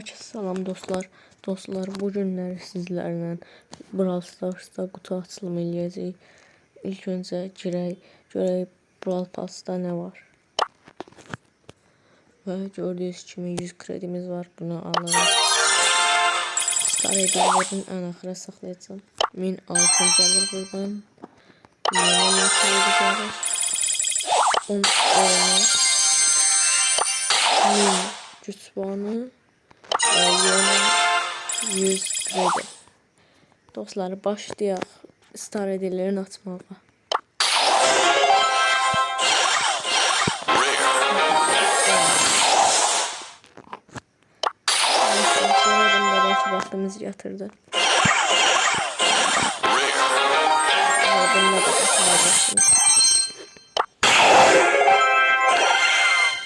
Salam dostlar. Dostlar, bu günləri sizlərlə Brawl Stars'da qutu açılımı eləyəcəyik. İlk öncə görək Brawl Pass'da nə var. Və gördüyünüz kimi 100 kredimiz var. Bunu alırıq. Star edilərin ən axıra saxlayacağım. 1006 gəlir buradan. Yeni kredi gəlir. 10 olmaz. 1000 güç puanı. Yeni 100 kredi. Dostlar, başlayaq star edilərini açmağa. Vaxtımız yatırdı.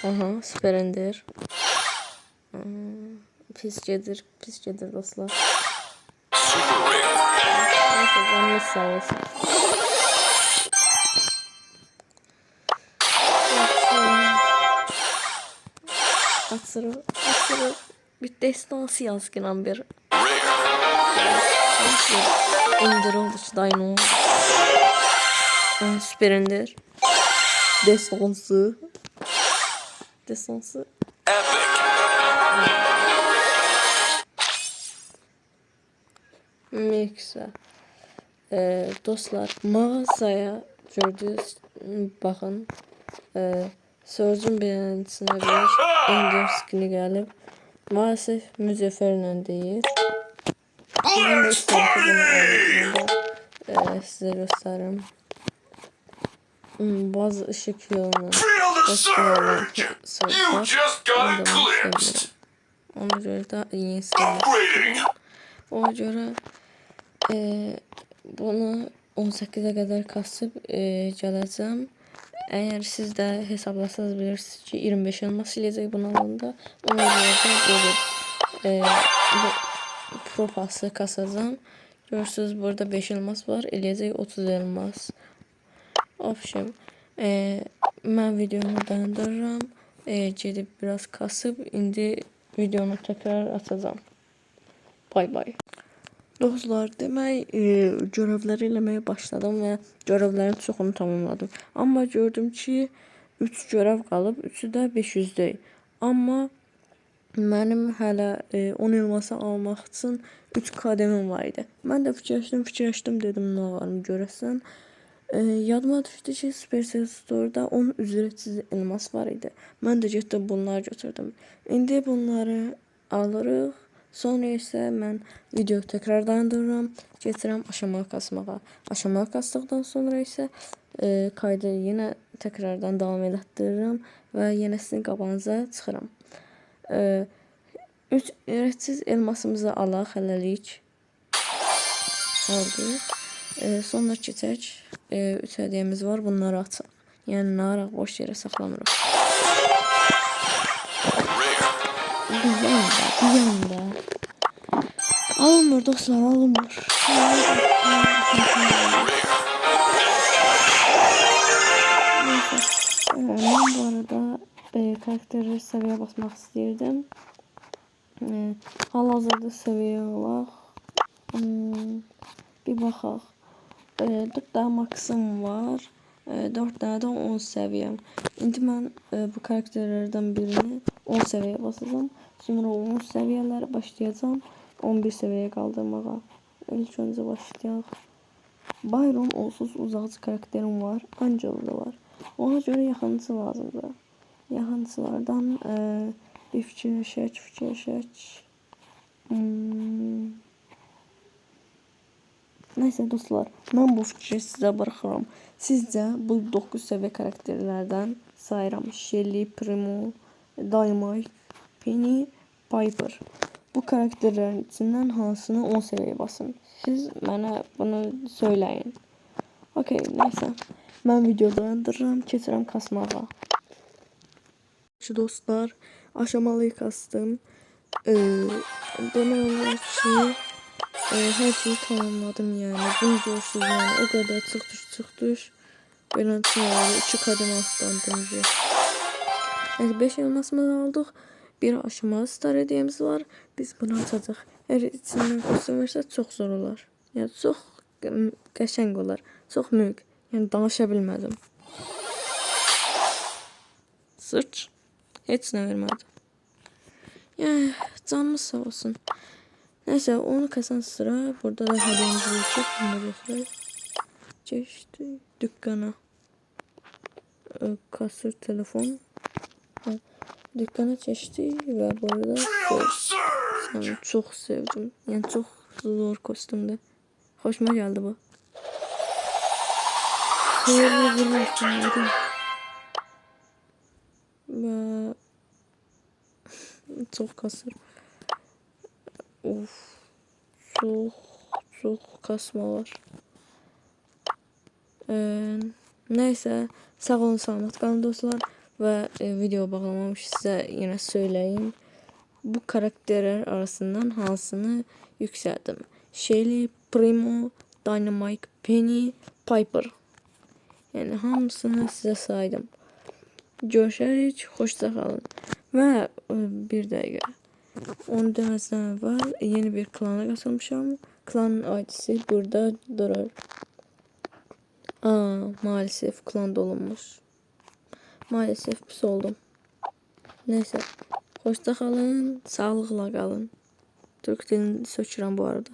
Aha, süper ender. Pis gedir dostlar. Neyse, canımız sağ olsun. Açırıq. Bir destansı yazgınan bir. İndir oldu şu dayını. Süper ender. Destansı. Miksa. Dostlar, mağazaya gördünüz, baxın. Sözün beğendisinə bir ender skini gəlib. Maalesef müzəffərlə deyir. Ben de size göstereyim. Bazı ışık yolunu gösteren sözler. Ona göre de iyi insanlar. Ona göre bunu 18'e kadar kasıp gələcəm. Eğer siz de hesaplarsanız bilirsiniz ki 25 elmas siləcək bunun alanda. Ona göre de bu pro pası kasacağım. Görürsünüz burada 5 elmas var. Eləyəcək 30 elmas. Obşim. Mən videomu dayandırıram. Gedib biraz kasıb indi videonu tekrar açacağım. Bay bay. Dostlar, demək görevləri eləməyə başladım və görevlərin çoxunu tamamladım. Amma gördüm ki 3 görev qalıb, 3'ü də 500-də. Amma mənim hələ 10 elması almaq üçün 3 kademim var idi. Mən də fikirləşdim, dedim nə varım görəsən. Yadıma düşdü ki Supercell Store'da 10 ücretsiz elmas var idi. Mən də getdim bunları götürdüm. İndi bunları alırıq. Sonra isə mən video tekrar dayandırıram. Getirəm aşamağa kasmağa. Aşamağa kasdıqdan sonra isə kaydı yenə tekrardan davam elətdirirəm və yenisini qabağınıza çıxıram. 3 ücretsiz elmasımızı alaq hələlik. Aldıq. Sonra keçək. 3 hədiyəmiz var. Bunları açaq. Yəni naraq boş yerə saxlamırıq. Bir yanda. Alınmır dostlar, alınmır. Ben bu arada karakterleri seviye basmak istəyirdim. Hal-hazırda seviye olaq. Bir baxaq. 4 tane maksimum var. 4 tane de 10 seviyem. İndi mən bu karakterlerden birini 10 seviye basacağım. Sonra 10 seviyelere başlayacağım. 11 seviyeye kaldırmağa. İlk önce başlayaq. Byron onsuz uzaqcı karakterim var. Angel da var. Ona göre yaxınçı lazımdır. Yaxınçılardan bir fikirləşək. Neyse dostlar, ben bu fikri size bırakıram. Sizce bu 9 seviye karakterlerden sayıram. Shelly, Primo, Dynamite, Penny, Piper. Bu karakterlerin içinden hansını 10 seviye basın? Siz bana bunu söyleyin. Okey, neyse. Ben videoyu dayandırıram, keçirəm kasmağa. Şu dostlar, aşamalıyı kastım. Demək olar ki her şeyi tamamladım yani. Bunu görsünüz yani. O kadar çık düş. Beləncə 2 kadem atlandım. Yani 5 elmasımızı aldık. bir aşamalı star hediyemiz var. Biz bunu açacağıq. Eğer içindən kostüm versə çox zor olar. Yəni çox qəşəng olar. Çox mülk. Yəni danışa bilmədim. Sıç. Heç nə vermədi. Yəni canımız sağ olsun. Neyse onu kasan sıra. Burada da hediyemizi geçip bunu göstereyim. Geçti dükkana. Kasır telefon. Dükkana geçti ve burada yani çok sevdim. Yani çok zor kostümdü. Hoşuma geldi bu. Hayırlı uğurlu olsun hadi. Ve çok kasır. Of. Çok kasma var. Neyse sağ olun salamat qalın dostlar ve video bağlamamış size yine söyleyeyim. Bu karakterler arasından hansını yükseldim? Shelly, Primo, Dynamite, Penny, Piper. Yani hamısını size saydım. Görüşürüz, hoşça kalın. Ve bir dakika. Onu demezden evvel yeni bir klana katılmışım. Klanın ID'si burada durur. Maalesef klan dolunmuş. Maalesef pis oldum. Neyse. Hoşça kalın. Sağlıkla kalın. Türk dilini sökürəm bu arada.